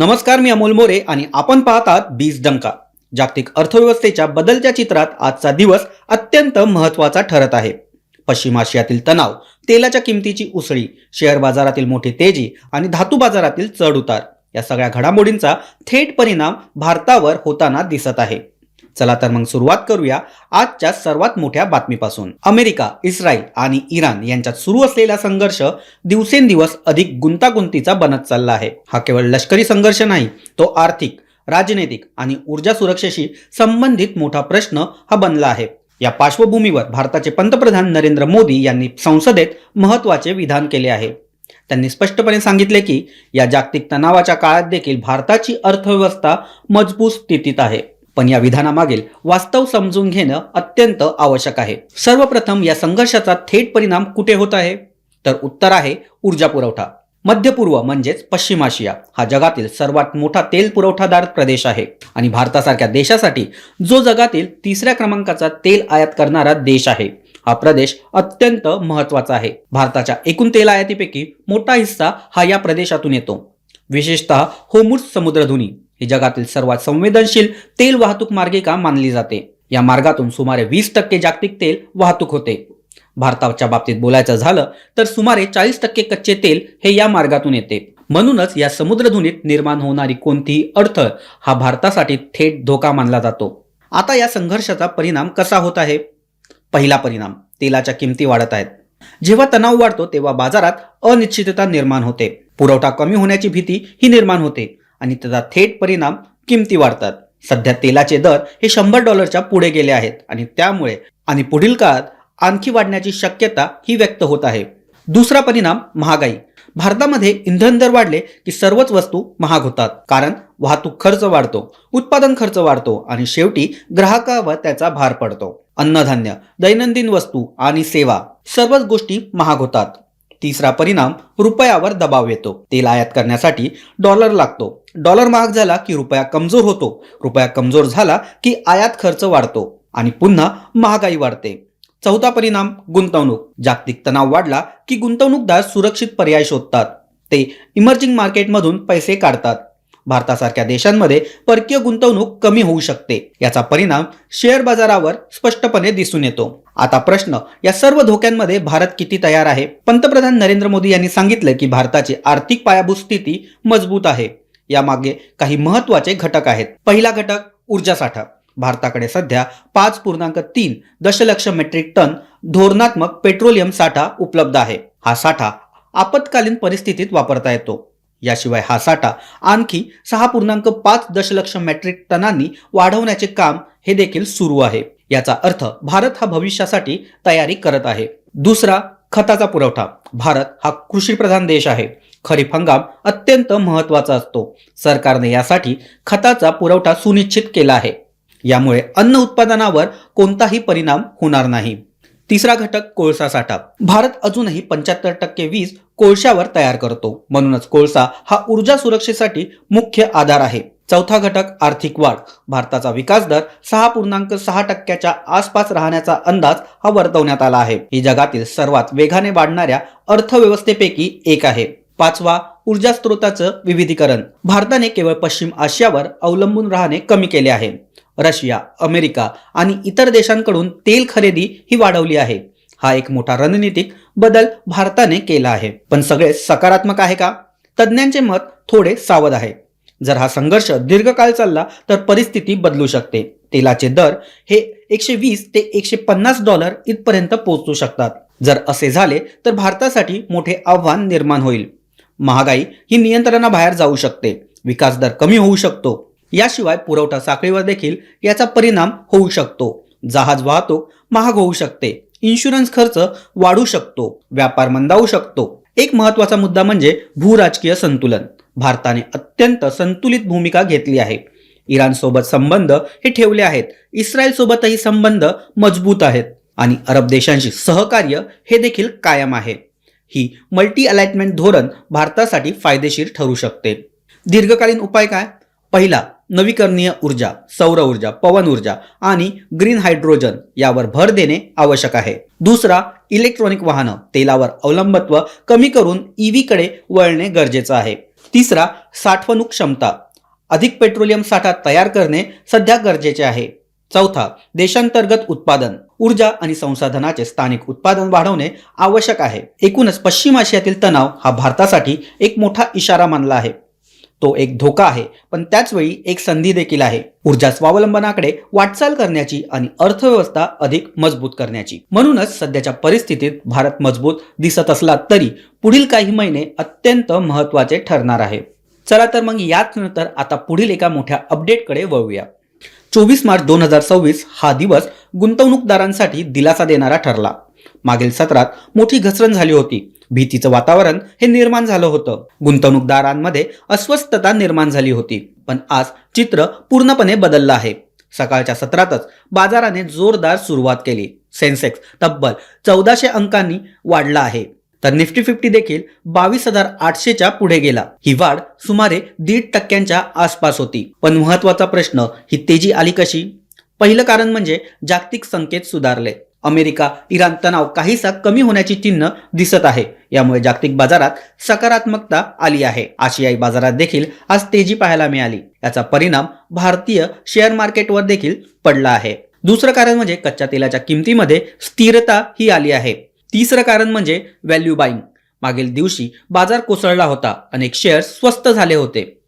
नमस्कार, मी अमोल मोरे आणि आपण पाहतात बीज डंका. जागतिक अर्थव्यवस्थेच्या बदलत्या चित्रात आजचा दिवस अत्यंत महत्त्वाचा ठरत आहे. पश्चिम आशियातील तणाव, तेलाच्या किमतीची उसळी, शेअर बाजारातील मोठी तेजी आणि धातू बाजारातील चढ उतार या सगळ्या घडामोडींचा थेट परिणाम भारतावर होताना दिसत आहे. चला तर मग सुरुवात करूया आजच्या सर्वात मोठ्या बातमीपासून. अमेरिका, इस्रायल आणि इराण यांच्यात सुरू असलेला संघर्ष दिवसेंदिवस अधिक गुंतागुंतीचा बनत चालला आहे. हा केवळ लष्करी संघर्ष नाही, तो आर्थिक, राजनैतिक आणि ऊर्जा सुरक्षेशी संबंधित मोठा प्रश्न हा बनला आहे. या पार्श्वभूमीवर भारताचे पंतप्रधान नरेंद्र मोदी यांनी संसदेत महत्त्वाचे विधान केले आहे. त्यांनी स्पष्टपणे सांगितले की या जागतिक तणावाच्या काळात देखील भारताची अर्थव्यवस्था मजबूत स्थितीत आहे. पण या विधानामागील वास्तव समजून घेणं अत्यंत आवश्यक आहे. सर्वप्रथम या संघर्षाचा थेट परिणाम कुठे होत आहे? तर उत्तर आहे ऊर्जा पुरवठा. मध्य पूर्व म्हणजेच पश्चिम आशिया हा जगातील सर्वात मोठा तेल पुरवठादार प्रदेश आहे आणि भारतासारख्या देशासाठी जो जगातील तिसऱ्या क्रमांकाचा तेल आयात करणारा देश आहे, हा प्रदेश अत्यंत महत्त्वाचा आहे. भारताच्या एकूण तेल आयातीपैकी मोठा हिस्सा हा या प्रदेशातून येतो. विशेषतः होर्मुझ समुद्रधुनी ही जगातील सर्वात संवेदनशील तेल वाहतूक मार्गिका मानली जाते. या मार्गातून सुमारे 20% जागतिक तेल वाहतूक होते. भारताच्या बाबतीत बोलायचं झालं तर सुमारे 40% कच्चे तेल हे या मार्गातून येते. म्हणूनच या समुद्रधुनीत निर्माण होणारी कोणतीही अडथळ हा भारतासाठी थेट धोका मानला जातो. आता या संघर्षाचा परिणाम कसा होत आहे? पहिला परिणाम, तेलाच्या किमती वाढत आहेत. जेव्हा तणाव वाढतो तेव्हा बाजारात अनिश्चितता निर्माण होते. पुरवठा कमी होण्याची भीती ही निर्माण होते आणि त्याचा थेट परिणाम किमती वाढतात. सध्या तेलाचे दर हे $100 पुढे गेले आहेत आणि त्यामुळे आणि पुढील काळात आणखी वाढण्याची शक्यता ही व्यक्त होत आहे. दुसरा परिणाम, महागाई. भारतामध्ये इंधन दर वाढले की सर्वच वस्तू महाग होतात, कारण वाहतूक खर्च वाढतो, उत्पादन खर्च वाढतो आणि शेवटी ग्राहकावर त्याचा भार पडतो. अन्नधान्य, दैनंदिन वस्तू आणि सेवा सर्वच गोष्टी महाग होतात. तिसरा परिणाम, रुपयावर दबाव येतो. तेल आयात करण्यासाठी डॉलर लागतो. डॉलर महाग झाला की रुपया कमजोर होतो. रुपया कमजोर झाला की आयात खर्च वाढतो आणि पुन्हा महागाई वाढते. चौथा परिणाम, गुंतवणूक. जागतिक तणाव वाढला की गुंतवणूकदार सुरक्षित पर्याय शोधतात. ते इमर्जिंग मार्केटमधून पैसे काढतात. भारतासारख्या देशांमध्ये परकीय गुंतवणूक कमी होऊ शकते. याचा परिणाम शेअर बाजारावर स्पष्टपणे दिसून येतो. आता प्रश्न, या सर्व धोक्यांमध्ये भारत किती तयार आहे? पंतप्रधान नरेंद्र मोदी यांनी सांगितलं की भारताची आर्थिक पायाभूत स्थिती मजबूत आहे. यामागे काही महत्त्वाचे घटक आहेत. पहिला घटक, ऊर्जा साठा. भारताकडे सध्या 5.3 दशलक्ष मेट्रिक टन धोरणात्मक पेट्रोलियम साठा उपलब्ध आहे. हा साठा आपत्कालीन परिस्थितीत वापरता येतो. याशिवाय हा साठा आणखी 6.5 दशलक्ष मेट्रिक टनांनी वाढवण्याचे काम हे देखील सुरू आहे. याचा अर्थ भारत हा भविष्यासाठी तयारी करत आहे. दुसरा, खताचा पुरवठा. भारत हा कृषीप्रधान देश आहे. खरीप हंगाम अत्यंत महत्त्वाचा असतो. सरकारने यासाठी खताचा पुरवठा सुनिश्चित केला आहे. यामुळे अन्न उत्पादनावर कोणताही परिणाम होणार नाही. तिसरा घटक, कोळसा साठा. भारत अजूनही 75% वीज कोळशावर तयार करतो. म्हणूनच कोळसा हा ऊर्जा सुरक्षेसाठी मुख्य आधार आहे. चौथा घटक, आर्थिक वाढ. भारताचा विकास दर 6.6% आसपास राहण्याचा अंदाज हा वर्तवण्यात आला आहे. ही जगातील सर्वात वेगाने वाढणाऱ्या अर्थव्यवस्थेपैकी एक आहे. पाचवा, ऊर्जा स्रोताचं विविधीकरण. भारताने केवळ पश्चिम आशियावर अवलंबून राहणे कमी केले आहे. रशिया, अमेरिका आणि इतर देशांकडून तेल खरेदी ही वाढवली आहे. हा एक मोठा रणनीतिक बदल भारताने केला आहे. पण सगळे सकारात्मक आहे का? तज्ज्ञांचे मत थोडे सावध आहे. जर हा संघर्ष दीर्घकाळ चालला तर परिस्थिती बदलू शकते. तेलाचे दर हे $120 ते $150 इथपर्यंत पोहोचू शकतात. जर असे झाले तर भारतासाठी मोठे आव्हान निर्माण होईल. महागाई ही नियंत्रणाबाहेर जाऊ शकते. विकास दर कमी होऊ शकतो. याशिवाय पुरवठा साखळीवर देखील याचा परिणाम होऊ शकतो. जहाज वाहतूक महाग होऊ शकते. इन्शुरन्स खर्च वाढू शकतो. व्यापार मंदावू शकतो. एक महत्त्वाचा मुद्दा म्हणजे भूराजकीय संतुलन. भारताने अत्यंत संतुलित भूमिका घेतली आहे. इराण सोबत संबंध हे ठेवले आहेत. इस्रायल सोबतही संबंध मजबूत आहेत आणि अरब देशांशी सहकार्य हे देखील कायम आहे. ही मल्टी अलाइनमेंट धोरण भारतासाठी फायदेशीर ठरू शकते. दीर्घकालीन उपाय काय? पहिला, नवीकरणीय ऊर्जा, सौर ऊर्जा, पवन ऊर्जा आणि ग्रीन हायड्रोजन यावर भर देणे आवश्यक आहे. दुसरा, इलेक्ट्रॉनिक वाहनं, तेलावर अवलंबित्व कमी करून ईव्ही कडे वळणे गरजेचं आहे. तिसरा, साठवणूक क्षमता. अधिक पेट्रोलियम साठा तयार करणे सध्या गरजेचे आहे. चौथा, देशांतर्गत उत्पादन. ऊर्जा आणि संसाधनाचे स्थानिक उत्पादन वाढवणे आवश्यक आहे. एकूणच पश्चिम आशियातील तणाव हा भारतासाठी एक मोठा इशारा मानला आहे. तो एक धोका आहे, पण त्याच वेळी एक संधी देखील आहे. ऊर्जा स्वावलंबनाकडे वाटचाल करण्याची आणि अर्थव्यवस्था अधिक मजबूत करण्याची. म्हणूनच सध्याच्या परिस्थितीत भारत मजबूत दिसत असला तरी पुढील काही महिने अत्यंत महत्त्वाचे ठरणार आहे. चला तर मग याच नंतर आता पुढील एका मोठ्या अपडेटकडे वळूया. 24 मार्च 2026 हा दिवस गुंतवणूकदारांसाठी दिलासा देणारा ठरला. मागील सत्रात मोठी घसरण झाली होती. भीतीचं वातावरण हे निर्माण झालं होतं. गुंतवणूकदारांमध्ये अस्वस्थता निर्माण झाली होती. पण आज चित्र पूर्णपणे बदललं आहे. सकाळच्या सत्रातच बाजाराने जोरदार सुरुवात केली. सेन्सेक्स तब्बल 1400 अंकांनी वाढला आहे, तर निफ्टी 50 देखील 22,800च्या पुढे गेला. ही वाढ सुमारे 1.5% आसपास होती. पण महत्वाचा प्रश्न, ही तेजी आली कशी? पहिलं कारण म्हणजे जागतिक संकेत सुधारले. अमेरिका इराण तणाव काहीसा कमी होण्याची चिन्ह दिसत आहे. यामुळे जागतिक बाजारात सकारात्मकता आली आहे. आशियाई बाजारात देखील आज तेजी पाहायला मिळाली. याचा परिणाम भारतीय शेअर मार्केटवर देखील पडला आहे. दुसरं कारण म्हणजे कच्च्या तेलाच्या किमतीमध्ये स्थिरता ही आली आहे. तिसरं कारण म्हणजे व्हॅल्यू बाईंग. मागील दिवशी बाजार कोसळला होता. अनेक शेअर स्वस्त झाले होते.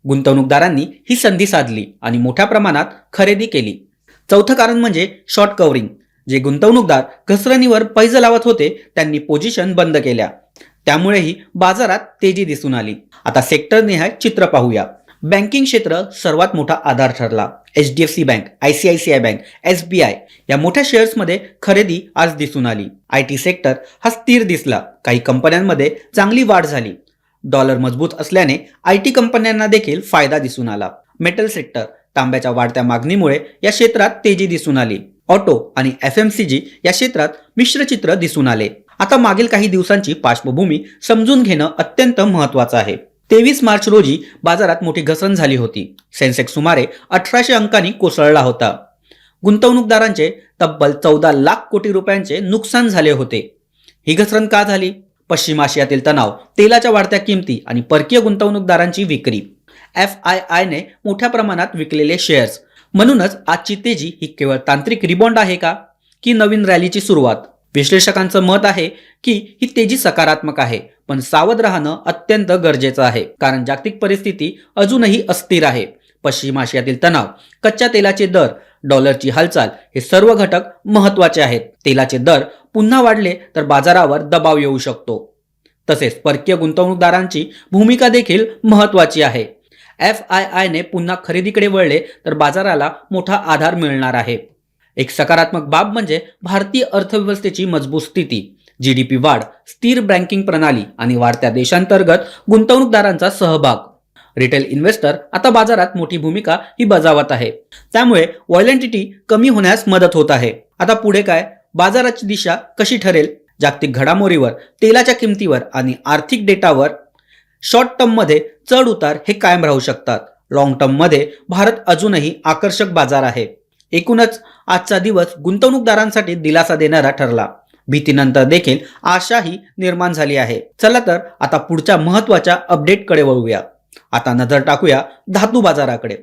गुंतवणूकदारांनी ही संधी साधली आणि मोठ्या प्रमाणात खरेदी केली. चौथं कारण म्हणजे शॉर्ट कव्हरिंग. जे गुंतवणूकदार घसरणीवर पैज लावत होते त्यांनी पोझिशन बंद केल्या. त्यामुळेही बाजारात तेजी दिसून आली. आता सेक्टरनिहाय चित्र पाहूया. बँकिंग क्षेत्र सर्वात मोठा आधार ठरला. HDFC bank, ICICI bank, SBI या मोठ्या शेअर्समध्ये खरेदी आज दिसून आली. IT सेक्टर हा स्थिर दिसला. काही कंपन्यांमध्ये चांगली वाढ झाली. डॉलर मजबूत असल्याने IT कंपन्यांना देखील फायदा दिसून आला. मेटल सेक्टर, तांब्याच्या वाढत्या मागणीमुळे या क्षेत्रात तेजी दिसून आली. ऑटो आणि FMCG या क्षेत्रात मिश्र चित्र दिसून आले. आता मागील काही दिवसांची पार्श्वभूमी समजून घेणं अत्यंत महत्त्वाचं आहे. 23 मार्च रोजी बाजारात मोठी घसरण झाली होती. सेन्सेक्स सुमारे 1800 अंकांनी कोसळला होता. गुंतवणूकदारांचे तब्बल 14 लाख कोटी रुपयांचे नुकसान झाले होते. ही घसरण का झाली? पश्चिम आशियातील तणाव, तेलाच्या वाढत्या किमती आणि परकीय गुंतवणूकदारांची विक्री. FII ने मोठ्या प्रमाणात विकलेले शेअर्स. म्हणूनच आजची तेजी ही केवळ तांत्रिक रिबाउंड आहे का, की नवीन रॅलीची सुरुवात? विश्लेषकांचं मत आहे की ही तेजी सकारात्मक आहे, पण सावध राहणं अत्यंत गरजेचं आहे. कारण जागतिक परिस्थिती अजूनही अस्थिर आहे. पश्चिम आशियातील तणाव, कच्च्या तेलाचे दर, डॉलरची हालचाल हे सर्व घटक महत्त्वाचे आहेत. तेलाचे दर पुन्हा वाढले तर बाजारावर दबाव येऊ शकतो. तसेच परकीय गुंतवणूकदारांची भूमिका देखील महत्त्वाची आहे. FII ने पुन्हा खरेदीकडे वळले तर बाजाराला मोठा आधार मिळणार आहे. एक सकारात्मक बाब म्हणजे भारतीय अर्थव्यवस्थेची मजबूत स्थिती. GDP वाढ, स्थिर बँकिंग प्रणाली आणि वाढत्या देशांतर्गत गुंतवणूकदारांचा सहभाग. रिटेल इन्व्हेस्टर आता बाजारात मोठी भूमिका ही बजावत आहे. त्यामुळे व्हॉलॅटिलिटी कमी होण्यास मदत होत आहे. आता पुढे काय? बाजाराची दिशा कशी ठरेल? जागतिक घडामोडीवर, तेलाच्या किमतीवर आणि आर्थिक डेटावर शॉर्ट टर्ममध्ये चढ उतार हे कायम राहू शकतात. लॉंग टर्ममध्ये भारत अजूनही आकर्षक बाजार आहे. एकूणच आजचा दिवस गुंतवणूकदारांसाठी दिलासा देणारा ठरला. भीतीनंतर देखील आशाही निर्माण झाली आहे. चला तर आता पुढच्या महत्त्वाच्या अपडेटकडे वळूया. आता नजर टाकूया धातू बाजाराकडे.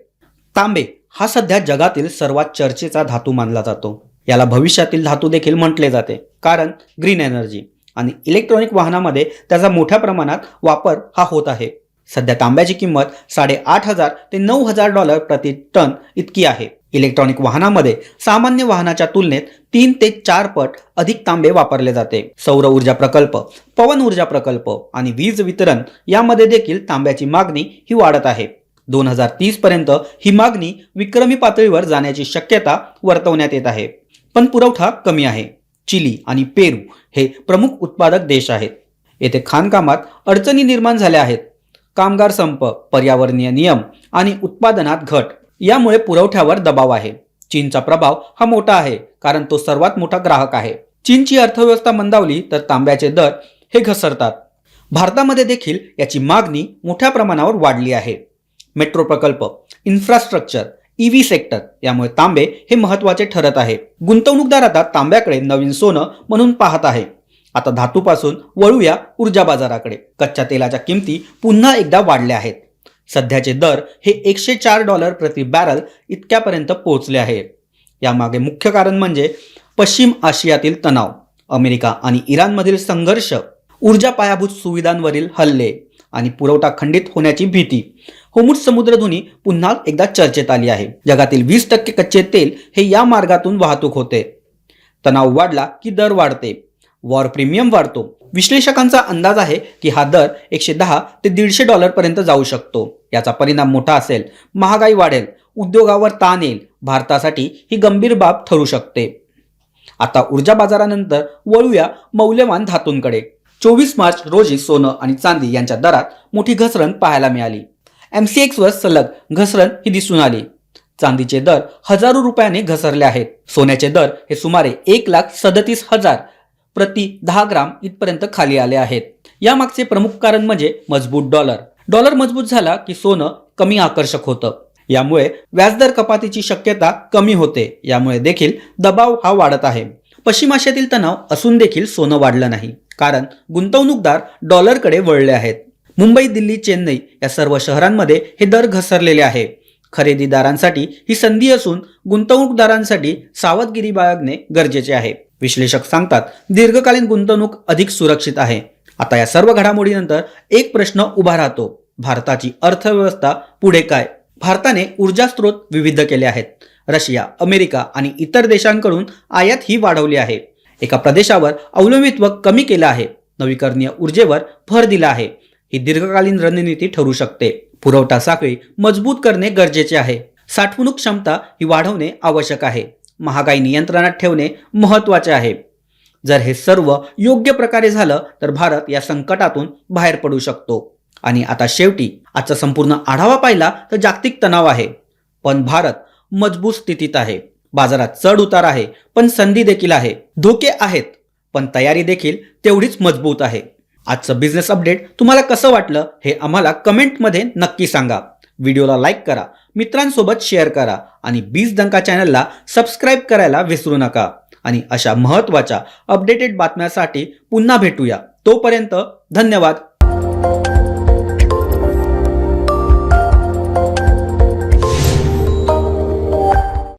तांबे हा सध्या जगातील सर्वात चर्चेचा धातू मानला जातो. याला भविष्यातील धातू देखील म्हटले जाते, कारण ग्रीन एनर्जी आणि इलेक्ट्रॉनिक वाहनामध्ये त्याचा मोठ्या प्रमाणात वापर हा होत आहे. सध्या तांब्याची किंमत $8,500 ते $9,000 प्रति टन इतकी आहे. इलेक्ट्रॉनिक वाहनामध्ये सामान्य वाहनाच्या तुलनेत 3 ते 4 पट अधिक तांबे वापरले जाते. सौर ऊर्जा प्रकल्प, पवन ऊर्जा प्रकल्प आणि वीज वितरण यामध्ये देखील तांब्याची मागणी ही वाढत आहे. 2030 पर्यंत ही मागणी विक्रमी पातळीवर जाण्याची शक्यता वर्तवण्यात येत आहे. पण पुरवठा कमी आहे. चिली आणि पेरू हे प्रमुख उत्पादक देश आहेत. येथे खाणकामात अडचणी निर्माण झाल्या आहेत. कामगार संप, पर्यावरणीय नियम आणि उत्पादनात घट यामुळे पुरवठ्यावर दबाव आहे. चीनचा प्रभाव हा मोठा आहे, कारण तो सर्वात मोठा ग्राहक आहे. चीनची अर्थव्यवस्था मंदावली तर तांब्याचे दर हे घसरतात. भारतामध्ये देखील याची मागणी मोठ्या प्रमाणावर वाढली आहे. मेट्रो प्रकल्प, इन्फ्रास्ट्रक्चर, EV सेक्टर यामुळे तांबे हे महत्त्वाचे ठरत आहे. गुंतवणूकदार आता तांब्याकडे नवीन सोनं म्हणून पाहत आहे. आता धातूपासून वळूया ऊर्जा बाजाराकडे. कच्च्या तेलाच्या किमती पुन्हा एकदा वाढल्या आहेत. सध्याचे दर हे $104 प्रति बॅरल इतक्यापर्यंत पोहोचले आहे. यामागे मुख्य कारण म्हणजे पश्चिम आशियातील तणाव, अमेरिका आणि इराणमधील संघर्ष, ऊर्जा पायाभूत सुविधांवरील हल्ले आणि पुरवठा खंडित होण्याची भीती. होर्मुझ समुद्रधुनी पुन्हा एकदा चर्चेत आली आहे. जगातील 20% कच्चे तेल हे या मार्गातून वाहतूक होते. तणाव वाढला की दर वाढते, वॉर प्रीमियम वाढतो. विश्लेषकांचा अंदाज आहे की हा दर $110 ते $150 पर्यंत जाऊ शकतो. याचा परिणाम मोठा असेल, महागाई वाढेल, उद्योगावर ताण येईल. भारतासाठी ही गंभीर बाब ठरू शकते. आता ऊर्जा बाजारानंतर वळूया मौल्यवान धातूंकडे. 24 मार्च रोजी सोनं आणि चांदी यांच्या दरात मोठी घसरण पाहायला मिळाली. MCX वर सलग घसरण ही दिसून आली. चांदीचे दर हजारो रुपयाने घसरले आहेत. सोन्याचे दर हे सुमारे 1,37,000 प्रति 10 ग्राम इथपर्यंत खाली आले आहेत. यामागचे प्रमुख कारण म्हणजे मजबूत डॉलर. डॉलर मजबूत झाला की सोनं कमी आकर्षक होतं. यामुळे व्याजदर कपातीची शक्यता कमी होते. यामुळे देखील दबाव हा वाढत आहे. पश्चिम आशियातील तणाव असून देखील सोनं वाढलं नाही, कारण गुंतवणूकदार डॉलरकडे वळले आहेत. मुंबई, दिल्ली, चेन्नई या सर्व शहरांमध्ये हे दर घसरलेले आहे. खरेदीदारांसाठी ही संधी असून गुंतवणूकदारांसाठी सावधगिरी बाळगणे गरजेचे आहे. विश्लेषक सांगतात, दीर्घकालीन गुंतवणूक अधिक सुरक्षित आहे. आता या सर्व घडामोडीनंतर एक प्रश्न उभा राहतो, भारताची अर्थव्यवस्था पुढे काय? भारताने ऊर्जा स्रोत विविध केले आहेत. रशिया, अमेरिका आणि इतर देशांकडून आयात ही वाढवली आहे. एका प्रदेशावर अवलंबित्व कमी केलं आहे. नवीकरणीय ऊर्जेवर भर दिला आहे. ही दीर्घकालीन रणनीती ठरू शकते. पुरवठा साखळी मजबूत करणे गरजेचे आहे. साठवणूक क्षमता ही वाढवणे आवश्यक आहे. महागाई नियंत्रणात ठेवणे महत्त्वाचे आहे. जर हे सर्व योग्य प्रकारे झालं तर भारत या संकटातून बाहेर पडू शकतो. आणि आता शेवटी आजचा संपूर्ण आढावा पाहिला तर जागतिक तणाव आहे, पण भारत मजबूत स्थितीत आहे. बाजारात चढ उतार आहे, पण संधी देखील आहे. धोके आहेत, पण तयारी देखील तेवढीच मजबूत आहे. आजचं बिझनेस अपडेट तुम्हाला कसं वाटलं हे आम्हाला कमेंटमध्ये नक्की सांगा. व्हिडिओला लाईक करा, मित्रांसोबत शेअर करा आणि बीज डंका चॅनलला सबस्क्राईब करायला विसरू नका. आणि अशा महत्त्वाच्या अपडेटेड बातम्यांसाठी पुन्हा भेटूया. तोपर्यंत धन्यवाद.